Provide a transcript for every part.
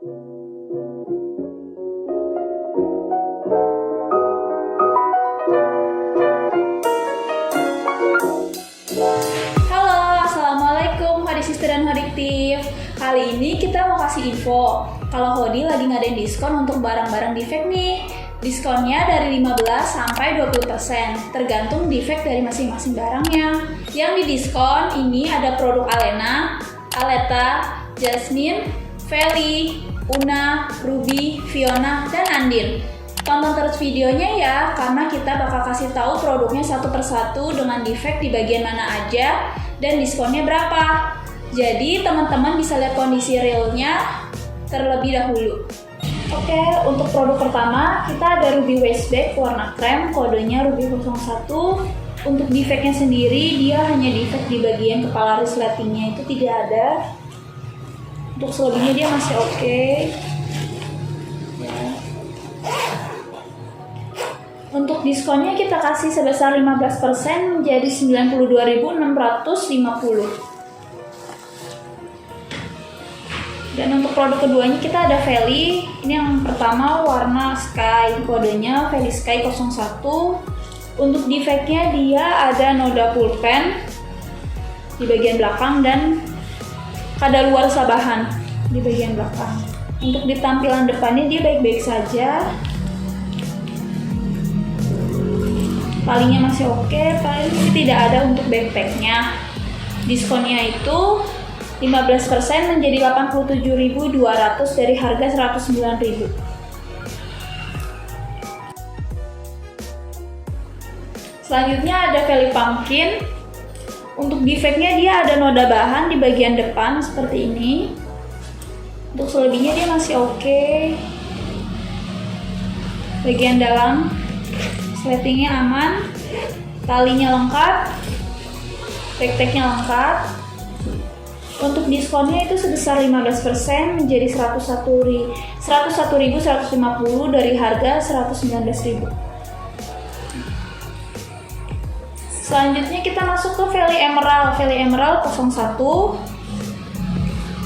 Halo, assalamualaikum Hoodie Sister dan Hoodie. Kali ini kita mau kasih info kalau Hoodie lagi ngadain diskon untuk barang-barang defect nih. Diskonnya dari 15 sampai 20%, tergantung defect dari masing-masing barangnya. Yang di diskon ini ada produk Alena, Aleta, Jasmine, Feli, Una, Ruby, Fiona, dan Andin. Tonton terus videonya ya, karena kita bakal kasih tahu produknya satu persatu dengan defect di bagian mana aja dan diskonnya berapa. Jadi teman-teman bisa lihat kondisi realnya terlebih dahulu. Oke, untuk produk pertama kita ada Ruby Waist Bag warna krem, kodenya Ruby 01. Untuk defectnya sendiri dia hanya defect di bagian kepala resletingnya itu tidak ada. Untuk selebihnya dia masih oke. Ya. Untuk diskonnya kita kasih sebesar 15% menjadi 92.650. Dan untuk produk keduanya kita ada Feli. Ini yang pertama warna Sky, kodenya Feli Sky 01. Untuk defectnya dia ada noda pulpen di bagian belakang dan kadaluarsa bahan di bagian belakang. Untuk di tampilan depannya dia baik-baik saja. Talinya masih oke, paling tidak ada untuk backpacknya. Diskonnya itu 15% menjadi 87.200 dari harga 109.000. Selanjutnya ada Feli Pumpkin. Untuk defectnya dia ada noda bahan di bagian depan seperti ini. Untuk selebihnya dia masih oke. Bagian dalam sletingnya aman, talinya lengkap, backpacknya lengkap. Untuk diskonnya itu sebesar 15% menjadi 101.150 dari harga 119.000. Selanjutnya kita masuk ke Feli Emerald 01.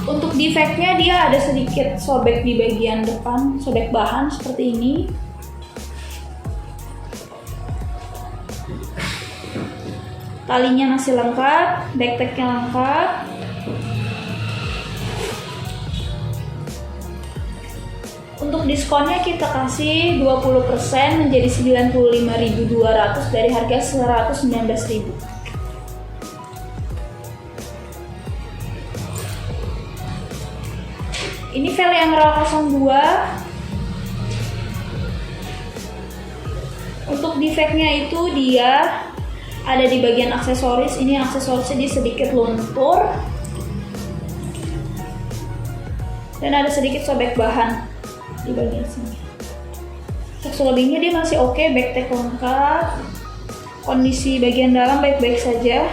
Untuk defectnya dia ada sedikit sobek di bagian depan, sobek bahan seperti ini. Talinya masih lengkap, backpacknya lengkap. Untuk diskonnya kita kasih 20% menjadi 95.200 dari harga 119.000. Ini Feli Emerald 02. Untuk defectnya itu dia ada di bagian aksesoris. Ini aksesorisnya dia sedikit luntur dan ada sedikit sobek bahan di bagian sini. Untuk selebihnya dia masih oke, backpack lengkap, kondisi bagian dalam baik-baik saja.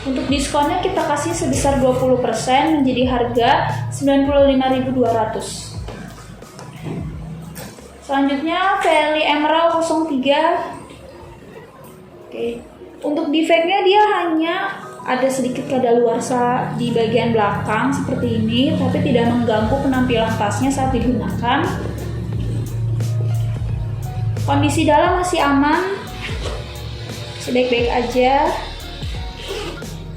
Untuk diskonnya kita kasih sebesar 20% menjadi harga 95.200. Selanjutnya Feli Emerald 03. Oke. Untuk defectnya dia hanya ada sedikit kadaluarsa di bagian belakang seperti ini, tapi tidak mengganggu penampilan tasnya saat digunakan. Kondisi dalam masih aman, baik-baik aja.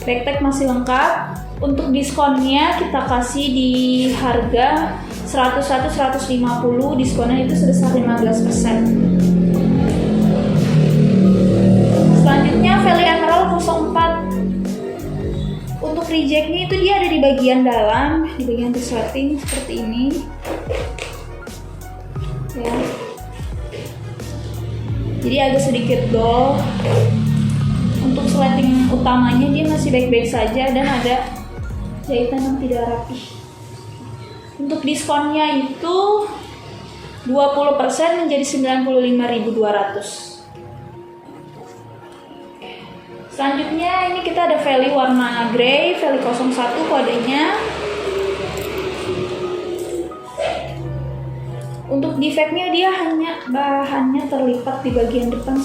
Backpack masih lengkap. Untuk diskonnya kita kasih di harga 101.150, diskonnya itu sebesar 15%. Selanjutnya Feli Emerald 04. Untuk rejectnya itu dia ada di bagian dalam, di bagian resleting seperti ini. Ya. Jadi agak sedikit dull. Untuk resleting utamanya dia masih baik-baik saja dan ada jahitan yang tidak rapi. Untuk diskonnya itu 20% menjadi 95.200. Selanjutnya ini kita ada Feli warna grey, Feli 01 kodenya. Untuk defectnya dia hanya bahannya terlipat di bagian depan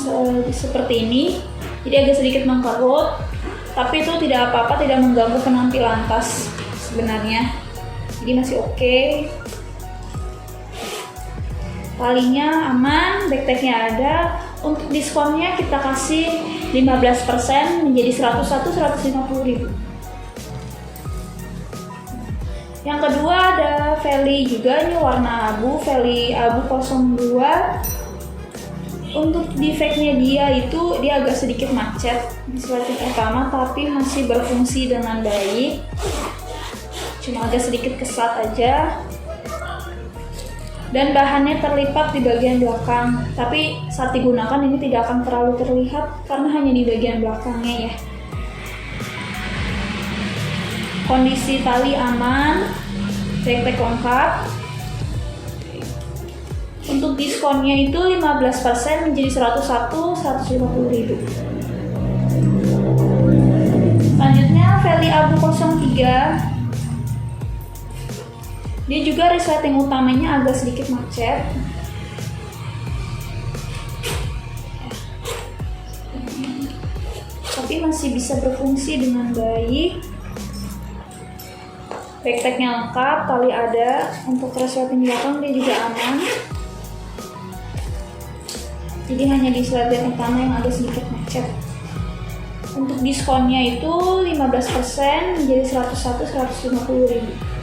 seperti ini. Jadi agak sedikit mengkerut, tapi itu tidak apa-apa, tidak mengganggu penampilan tas sebenarnya di jadi masih oke. Talinya aman, backpacknya ada. Untuk diskonnya kita kasih 15% menjadi 101.150.000. Yang kedua ada Valley juga, ini warna abu, Valley abu 02. Untuk defectnya dia agak sedikit macet di sliding utama, tapi masih berfungsi dengan baik. Cuma agak sedikit kesat aja. Dan bahannya terlipat di bagian belakang, tapi saat digunakan ini tidak akan terlalu terlihat karena hanya di bagian belakangnya ya. Kondisi tali aman, backpack lengkap. Untuk diskonnya itu 15% menjadi 101.150.000. Selanjutnya Valley abu 03. Dia juga resleting utamanya agak sedikit macet. Tapi masih bisa berfungsi dengan baik. Backpacknya lengkap, tali ada. Untuk resleting belakang dia juga aman. Jadi hanya di sliding utama yang agak sedikit macet. Untuk diskonnya itu 15% menjadi 101.150.000.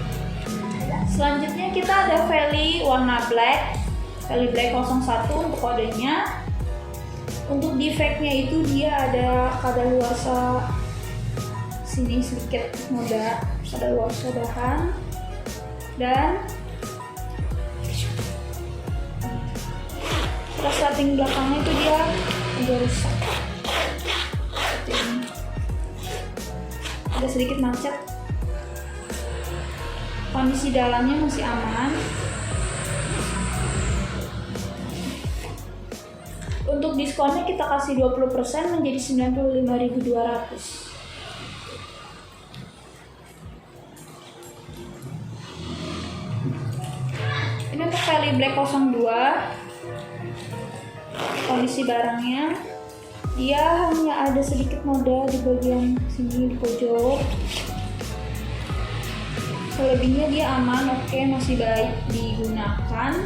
Selanjutnya kita ada Valley warna black, Valley black 01 untuk kodenya. Untuk defectnya itu dia ada kadaluarsa sini sedikit noda, kadaluarsa bahan, dan resleting belakangnya itu dia agak rusak seperti ini, ada sedikit macet. Kondisi dalamnya masih aman. Untuk diskonnya kita kasih 20% menjadi 95.200. Ini untuk Valley black 02. Kondisi barangnya dia hanya ada sedikit noda di bagian sini di pojok. Selebihnya dia aman, oke, masih baik digunakan.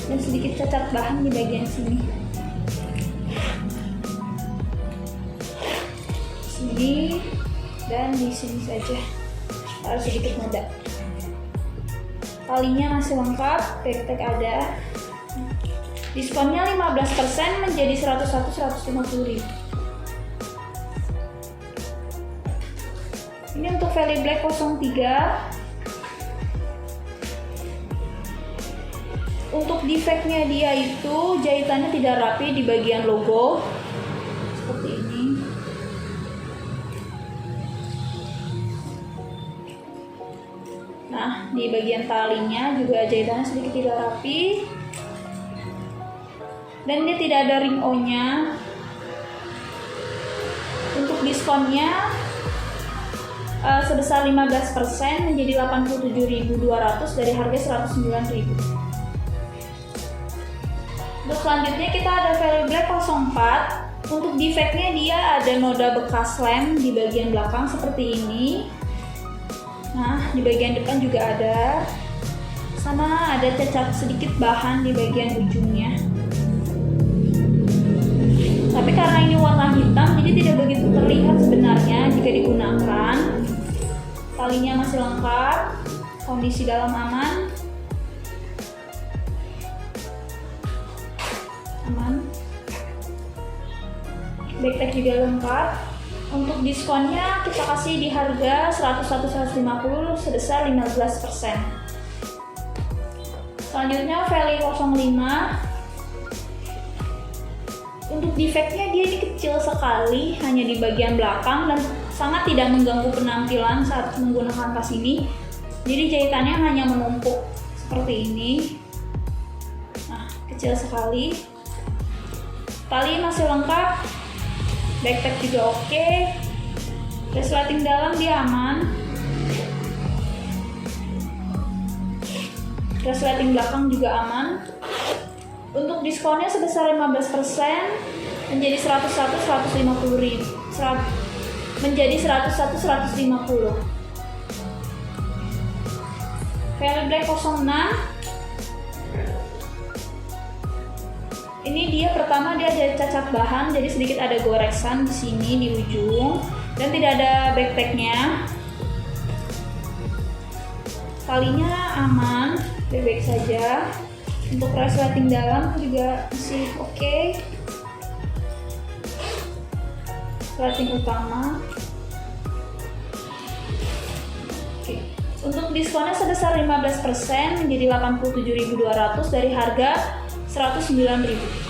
Dan sedikit cacat bahan di bagian sini. Sini dan di sini saja. Ada sedikit noda. Talinya masih lengkap, backpack ada. Diskonnya 15% menjadi 101.150.000. Ini untuk Valley black 03. Untuk defectnya dia itu jahitannya tidak rapi di bagian logo seperti ini. Nah, di bagian talinya juga jahitannya sedikit tidak rapi. Dan dia tidak ada ring O-nya. Untuk diskonnya sebesar 15% menjadi 87.200 dari harga 109.000. Untuk selanjutnya kita ada Valley black 04. Untuk defectnya dia ada noda bekas lem di bagian belakang seperti ini. Nah, di bagian depan juga ada. Sama ada cacat sedikit bahan di bagian ujungnya. Tapi karena ini warna hitam, jadi tidak begitu terlihat sebenarnya jika digunakan. Talinya masih lengkap, kondisi dalam aman. Backpack juga lengkap. Untuk diskonnya kita kasih di harga 101.150 sebesar 15%. Selanjutnya Valley 05. Untuk defectnya dia ini kecil sekali, hanya di bagian belakang dan sangat tidak mengganggu penampilan saat menggunakan tas ini. Jadi jahitannya hanya menumpuk seperti ini. Nah, kecil sekali. Tali masih lengkap, backpack juga oke. Resleting dalam dia aman. Resleting belakang juga aman. Untuk diskonnya sebesar 15% menjadi 101.150. Menjadi 101.150. Valley Black 06 ini dia pertama dia ada cacat bahan, jadi sedikit ada goresan di sini di ujung dan tidak ada backpacknya. Talinya aman, baik-baik saja. Untuk resleting dalam juga masih oke. Resleting utama. Oke. Untuk diskonnya sebesar 15% menjadi 87.200 dari harga 109.000.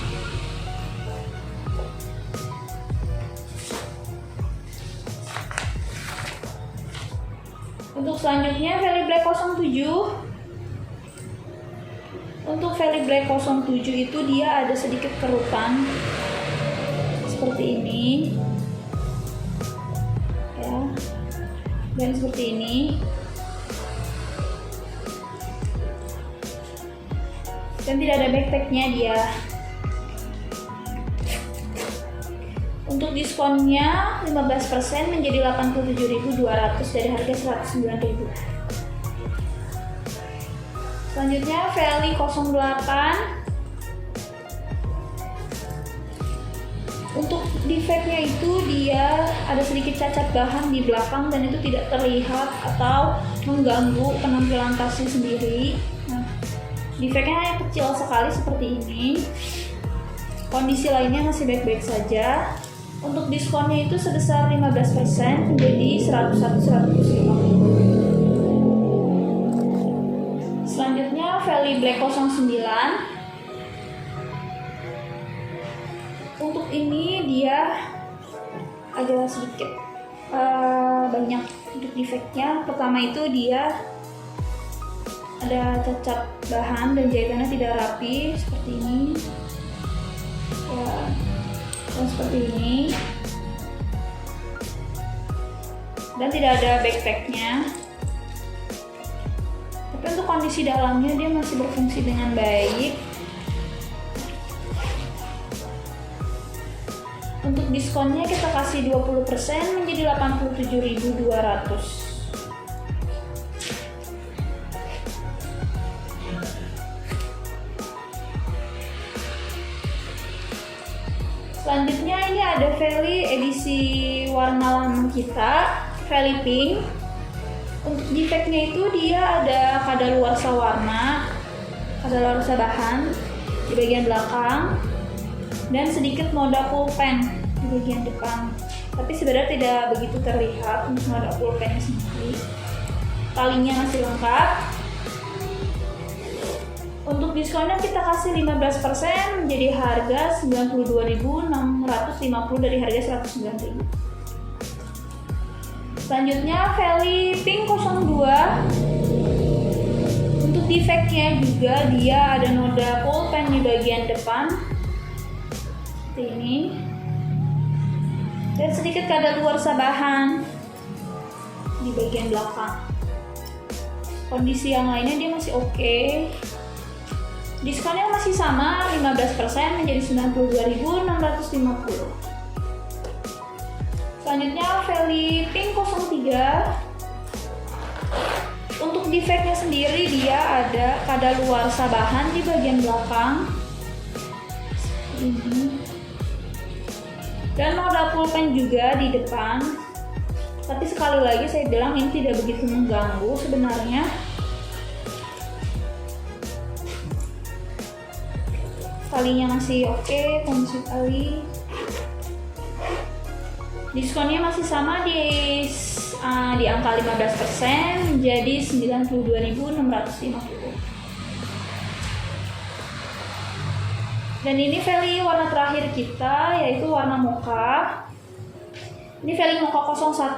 Untuk selanjutnya Valley Black 07. Untuk Valley Black 07 itu dia ada sedikit kerutan seperti ini. Ya. Dan seperti ini. Dan tidak ada backpacknya dia. Untuk diskonnya 15% menjadi 87.200 dari harga 109.000. Selanjutnya Valley 08. Untuk defectnya itu dia ada sedikit cacat bahan di belakang dan itu tidak terlihat atau mengganggu penampilan tasnya sendiri. Defeknya kecil sekali seperti ini. Kondisi lainnya masih baik-baik saja. Untuk diskonnya itu sebesar 15% menjadi 101.150. Selanjutnya Valley Black 09. Untuk ini dia agak sedikit banyak untuk defeknya. Pertama itu dia ada cacat bahan dan jahitannya tidak rapi seperti ini ya, dan seperti ini dan tidak ada backpacknya. Tapi untuk kondisi dalamnya dia masih berfungsi dengan baik. Untuk diskonnya kita kasih 20% menjadi 87.200. Selanjutnya ini ada Valley edisi warna lama kita, Valley Pink. Untuk defectnya itu dia ada kadaluarsa warna, kadaluarsa bahan di bagian belakang dan sedikit noda pulpen di bagian depan. Tapi sebenarnya tidak begitu terlihat untuk noda pulpennya sendiri. Talinya masih lengkap. Untuk diskonnya kita kasih 15% menjadi harga 92.650 dari harga 109.000. Selanjutnya Valley Pink 02. Untuk defectnya juga dia ada noda pulpen di bagian depan seperti ini dan sedikit kadaluarsa bahan di bagian belakang. Kondisi yang lainnya dia masih oke. Diskonnya masih sama 15% menjadi 92.650. Selanjutnya Valley Pink 03. Untuk defectnya sendiri dia ada kadaluarsa bahan di bagian belakang ini dan noda pulpen juga di depan. Tapi sekali lagi saya bilang ini tidak begitu mengganggu sebenarnya. Talinya masih oke, kondisi tali. Diskonnya masih sama di angka 15% menjadi 92.650. Dan ini Valley warna terakhir kita yaitu warna mocha. Ini Valley mocha 01.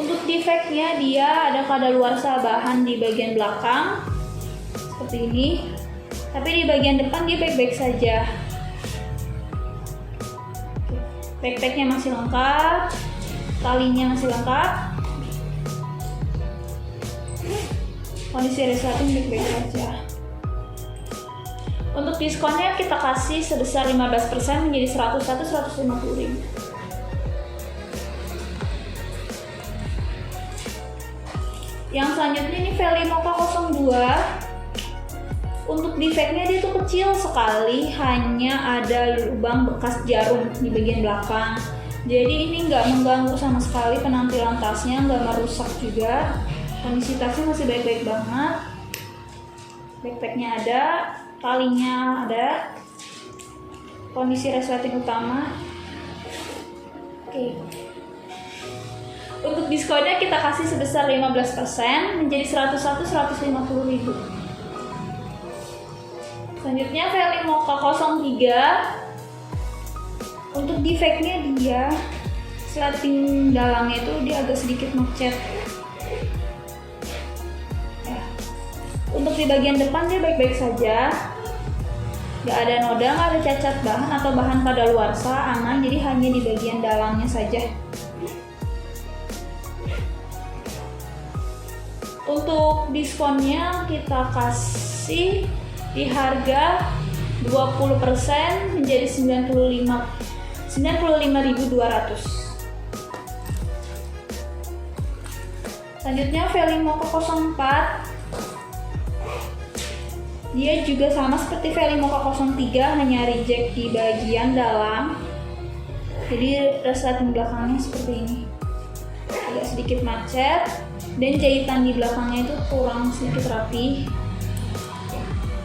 Untuk defectnya dia ada kadaluarsa bahan di bagian belakang seperti ini. Tapi di bagian depan dia baik-baik saja. Backpacknya masih lengkap, talinya masih lengkap. Kondisi resleting baik-baik saja. Untuk diskonnya kita kasih sebesar 15% menjadi 101.150.000. Yang selanjutnya ini Feli Mocha 02. Untuk defeknya dia tuh kecil sekali, hanya ada lubang bekas jarum di bagian belakang. Jadi ini nggak mengganggu sama sekali penampilan tasnya, nggak merusak juga. Kondisi tasnya masih baik-baik banget. Backpacknya ada, talinya ada, kondisi resleting utama. Oke. Untuk diskonnya kita kasih sebesar 15% menjadi 101.150.000. Selanjutnya Feli Mocha 03. Untuk defeknya dia sleting dalangnya itu dia agak sedikit macet. Ya. Untuk di bagian depan dia baik-baik saja. Gak ada noda, gak ada cacat bahan atau bahan kadaluarsa, aman. Jadi hanya di bagian dalangnya saja. Untuk diskonnya kita kasih di harga 20% menjadi 95.200. Selanjutnya Feli Mocha 04. Dia juga sama seperti Feli Mocha 03, hanya reject di bagian dalam. Jadi resleting belakangnya seperti ini, agak sedikit macet, dan jahitan di belakangnya itu kurang sedikit rapi.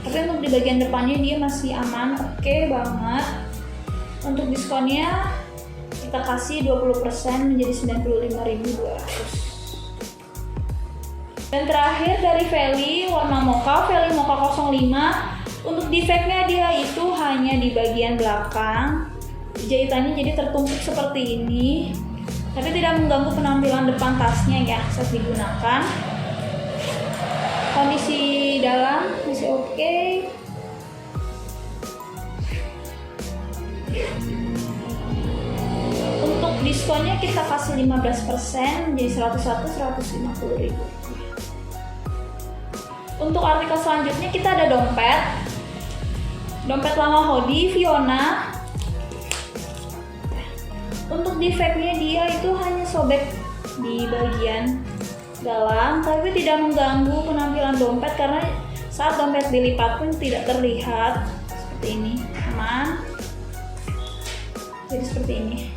Tapi untuk di bagian depannya dia masih aman, oke banget. Untuk diskonnya kita kasih 20% menjadi 95.200. Dan terakhir dari Feli warna mocha, Feli Mocha 05. Untuk defeknya dia itu hanya di bagian belakang. Jahitannya jadi tertumpuk seperti ini, tapi tidak mengganggu penampilan depan tasnya ya saat digunakan. Kondisi dalam masih oke. Untuk diskonnya kita kasih 15% menjadi 101.150.000. Untuk artikel selanjutnya kita ada dompet. Dompet lama hoodie Fiona. Untuk defeknya dia itu hanya sobek di bagian dalam, tapi tidak mengganggu penampilan dompet karena saat dompet dilipat pun tidak terlihat. Seperti ini, aman. Jadi seperti ini.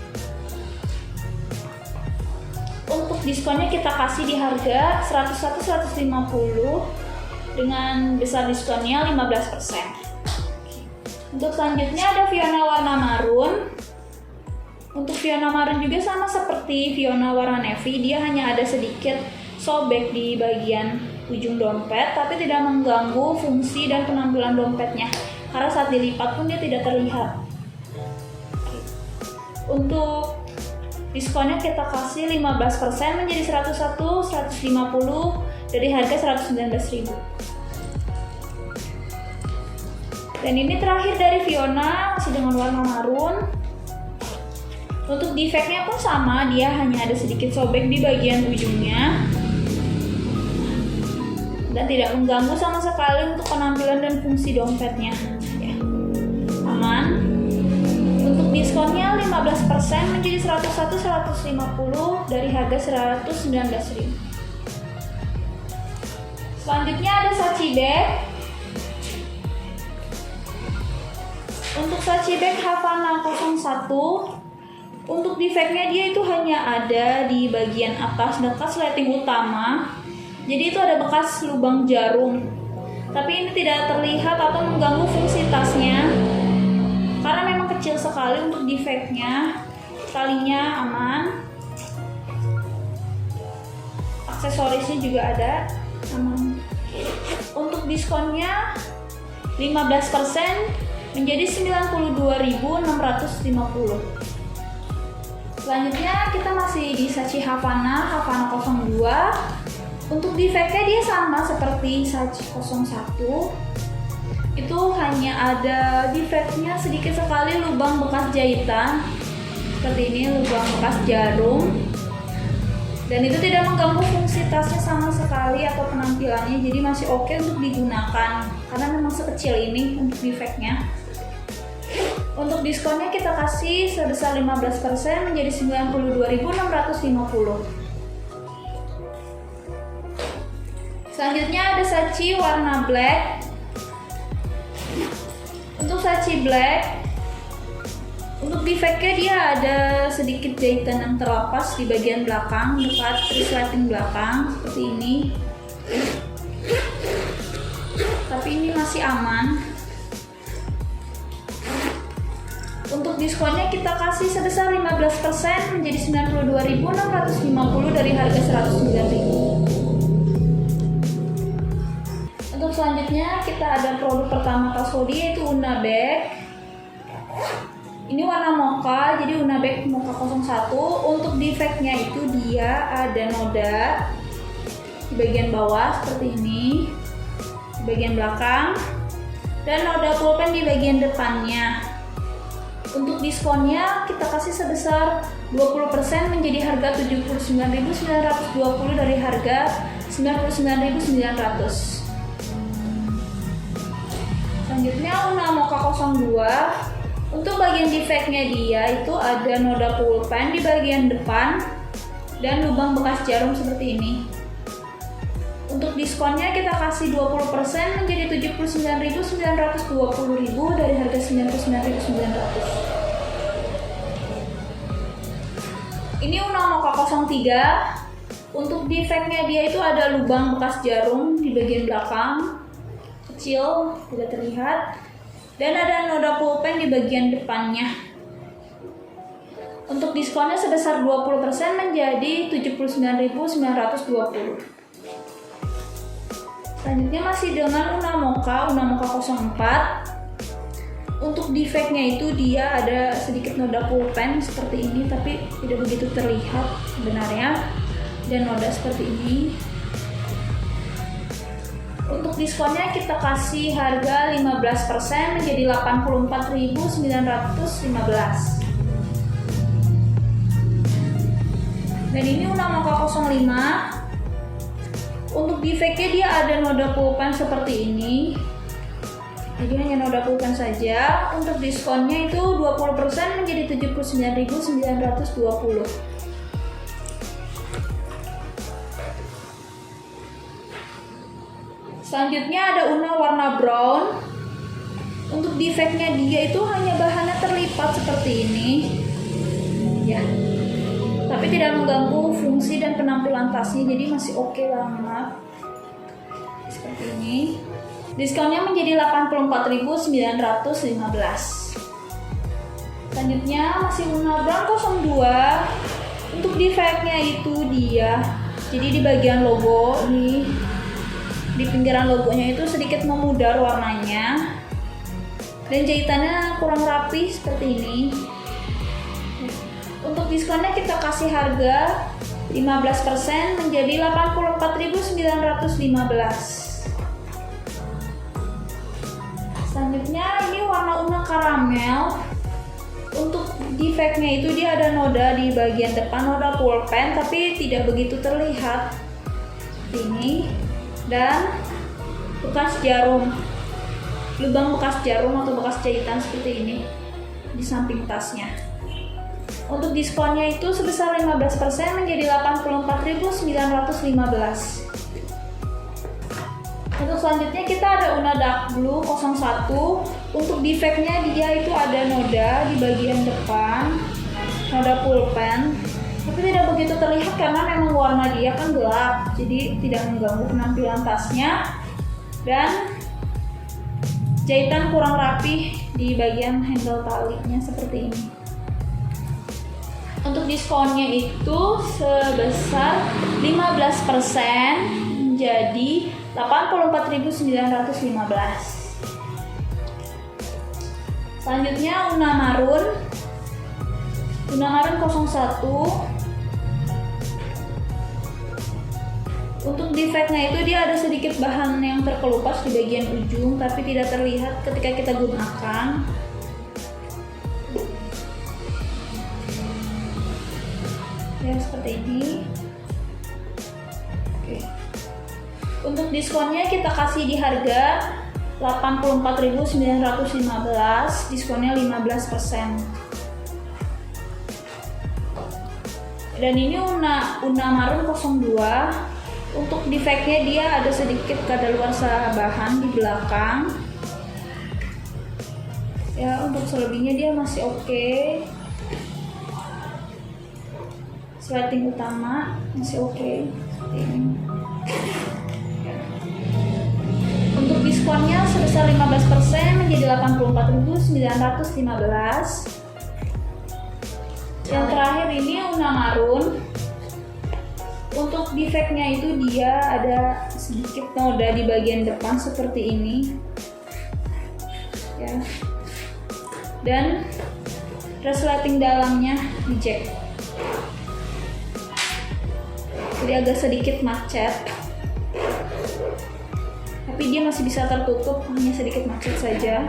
Untuk diskonnya kita kasih di harga 101.150 dengan besar diskonnya 15%. Untuk selanjutnya ada Fiona warna marun. Untuk Fiona marun juga sama seperti Fiona warna navy, dia hanya ada sedikit sobek di bagian ujung dompet, tapi tidak mengganggu fungsi dan penampilan dompetnya karena saat dilipat pun dia tidak terlihat. Untuk diskonnya kita kasih 15% menjadi 101.150 dari harga 119.000. Dan ini terakhir dari Fiona, masih dengan warna marun. Untuk defeknya pun sama, dia hanya ada sedikit sobek di bagian ujungnya dan tidak mengganggu sama sekali untuk penampilan dan fungsi dompetnya ya. Aman. Untuk diskonnya 15% menjadi 101.150 dari harga 119.000. Selanjutnya ada Sachi bag. Untuk Sachi bag Havana 01, untuk defeknya dia itu hanya ada di bagian atas dekat sleting utama. Jadi itu ada bekas lubang jarum, tapi ini tidak terlihat atau mengganggu fungsi tasnya karena memang kecil sekali. Untuk defeknya, talinya aman, aksesorisnya juga ada, aman. Untuk diskonnya 15% menjadi 92.650. Selanjutnya kita masih di Sachi Havana 02. Untuk defeknya dia sama seperti Sachi 01. Itu hanya ada defeknya sedikit sekali, lubang bekas jahitan seperti ini, lubang bekas jarum, dan itu tidak mengganggu fungsi tasnya sama sekali atau penampilannya, jadi masih oke untuk digunakan karena memang sekecil ini untuk defeknya. Untuk diskonnya kita kasih sebesar 15% menjadi 92.650. Selanjutnya ada saci warna black. Untuk saci black, untuk defectnya dia ada sedikit jahitan yang terlepas di bagian belakang dekat resleting belakang seperti ini. Tapi ini masih aman. Untuk diskonnya kita kasih sebesar 15% menjadi 92.650 dari harga 109.000. Untuk selanjutnya kita ada produk pertama Kasodi yaitu Una Bag. Ini warna mocha, jadi Una Bag mocha 01. Untuk defectnya itu dia ada noda di bagian bawah seperti ini, di bagian belakang, dan noda pulpen di bagian depannya. Untuk diskonnya kita kasih sebesar 20% menjadi harga 79.920 dari harga 99.900. Selanjutnya Una Mocha 02. Untuk bagian defectnya dia itu ada noda pulpen di bagian depan dan lubang bekas jarum seperti ini. Untuk diskonnya kita kasih 20% menjadi 79.920 dari harga 99.900. Ini Una Mocha 03. Untuk defectnya dia itu ada lubang bekas jarum di bagian belakang, kecil, tidak terlihat, dan ada noda pulpen di bagian depannya. Untuk diskonnya sebesar 20% menjadi 79.920. Selanjutnya masih dengan Una Mocha 04. Untuk defectnya itu dia ada sedikit noda pulpen seperti ini, tapi tidak begitu terlihat sebenarnya, dan noda seperti ini. Untuk diskonnya kita kasih harga 15% menjadi 84.915. Dan ini Una Mocha 05. Untuk defectnya dia ada noda pulpen seperti ini, jadi hanya noda pulpen saja. Untuk diskonnya itu 20% menjadi 79.920. Selanjutnya ada Una warna brown. Untuk defectnya dia itu hanya bahannya terlipat seperti ini, ya, tapi tidak mengganggu fungsi dan penampilan tasnya, jadi masih oke banget. Seperti ini. Diskonnya menjadi 84.915. Selanjutnya masih Una brown 02. Untuk defectnya itu dia, jadi di bagian logo di pinggiran logonya itu sedikit memudar warnanya, dan jahitannya kurang rapi seperti ini. Untuk diskonnya kita kasih harga 15% menjadi 84.915. Selanjutnya ini warna Una karamel. Untuk defectnya itu dia ada noda di bagian depan, noda pulpen, tapi tidak begitu terlihat ini, dan bekas jarum, lubang bekas jarum atau bekas jahitan seperti ini di samping tasnya. Untuk diskonnya itu sebesar 15% menjadi 84.915. Untuk selanjutnya kita ada Una Dark Blue 01. Untuk defectnya dia itu ada noda di bagian depan, noda pulpen, tapi tidak begitu terlihat karena memang warna dia kan gelap, jadi tidak mengganggu penampilan tasnya, dan jahitan kurang rapi di bagian handle talinya seperti ini. Untuk diskonnya itu sebesar 15% menjadi 84.915. Selanjutnya Una Maroon 01. Untuk defectnya itu dia ada sedikit bahan yang terkelupas di bagian ujung, tapi tidak terlihat ketika kita gunakan. Ya, seperti ini. Oke. Untuk diskonnya kita kasih di harga 84.915, diskonnya 15%. Dan ini Una Maroon 02. Untuk defeknya dia ada sedikit kadaluarsa bahan di belakang. Ya, untuk selebihnya dia masih oke. Slating utama masih oke. Untuk diskonnya sebesar 15% menjadi 84.915. Yang terakhir ini Una Marun. Untuk defeknya itu dia ada sedikit noda di bagian depan seperti ini, ya. Dan resleting dalamnya di jack, jadi agak sedikit macet, tapi dia masih bisa tertutup, hanya sedikit macet saja.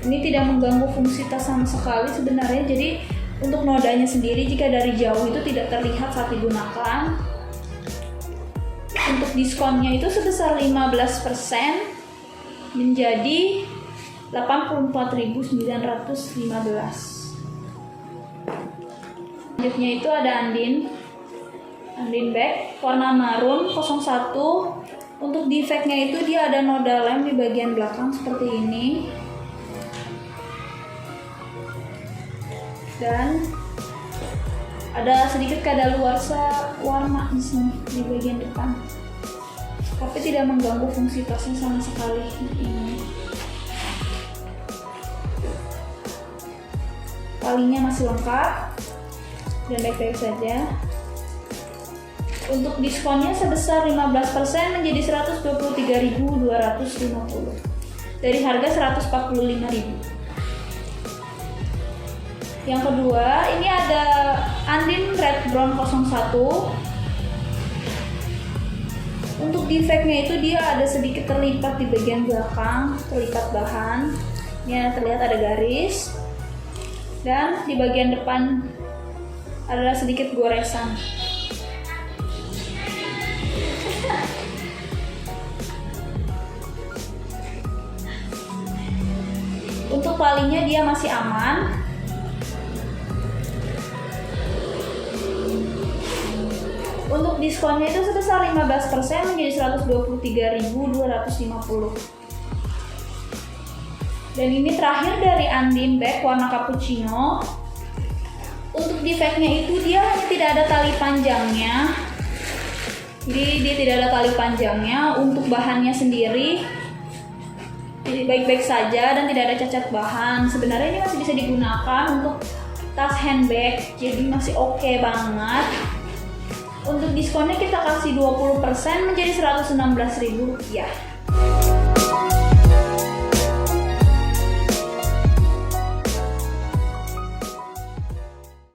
Ini tidak mengganggu fungsi tas sama sekali sebenarnya. Jadi untuk nodanya sendiri jika dari jauh itu tidak terlihat saat digunakan. Untuk diskonnya itu sebesar 15% menjadi 84.915. Selanjutnya itu ada Andin bag warna marun 01. Untuk defeknya itu dia ada noda lem di bagian belakang seperti ini. Dan ada sedikit kadaluarsa warna di sini di bagian depan, tapi tidak mengganggu fungsi tasnya sama sekali. Ini talinya masih lengkap dan baik-baik saja. Untuk diskonnya sebesar 15% menjadi 123.250 dari harga 145.000. Yang kedua, ini ada Andin Red Brown 01. Untuk defeknya itu dia ada sedikit terlipat di bagian belakang, terlipat bahan. Ini terlihat ada garis. Dan di bagian depan ada sedikit goresan. Untuk talinya dia masih aman. Untuk diskonnya itu sebesar 15% menjadi 123.250. Dan ini terakhir dari Andin bag warna cappuccino. Untuk defeknya itu dia hanya tidak ada tali panjangnya. Jadi dia tidak ada tali panjangnya. Untuk bahannya sendiri jadi baik-baik saja dan tidak ada cacat bahan. Sebenarnya ini masih bisa digunakan untuk tas handbag, jadi masih oke banget. Untuk diskonnya kita kasih 20% menjadi 116.000 rupiah.